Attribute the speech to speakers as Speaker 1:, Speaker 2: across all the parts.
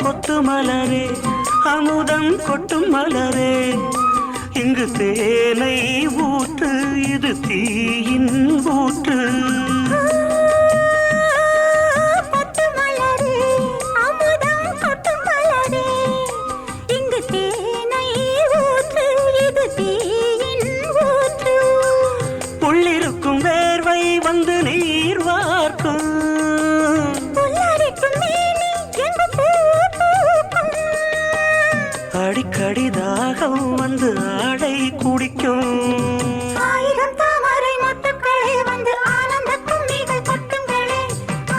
Speaker 1: கொட்டு மலரே அமுதம் கொட்டும் மலரே இங்கு தேனை ஊற்று இது தீயின் ஊற்று உள்ளிருக்கும் வேர்வை வந்து நீர் வார்க்கும் அடிக்கடி தாகம் வந்து ஆடை குடிக்கும்
Speaker 2: ஆயிரம் தாமரை மொட்டுக்களே வந்து ஆனந்த கும்மிகள் கொட்டுங்களே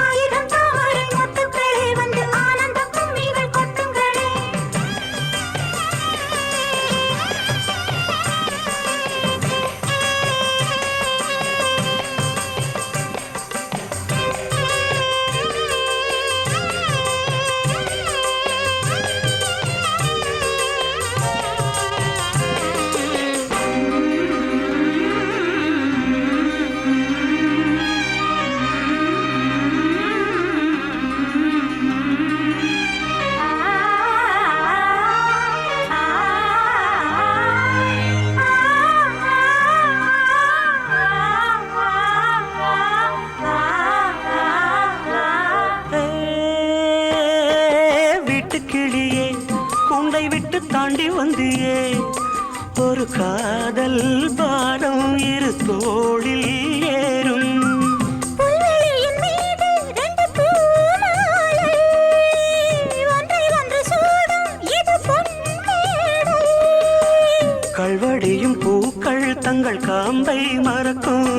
Speaker 2: ஆயிரம் தாமரை மொட்டுக்களே வந்து ஆனந்த கும்மிகள் கொட்டுங்களே
Speaker 1: கிளியே கூண்டை விட்டு தாண்டி வந்தியே ஒரு காதல் பாரம் இரு தோளில் ஏறும்
Speaker 2: புல்வெளியின் மீது ரெண்டு பூமாலை ஒன்றை ஒன்று சூடும் இது பொன்மேடை
Speaker 1: கல்வடியும் பூக்கள் தங்கள் காம்பை மறக்கும்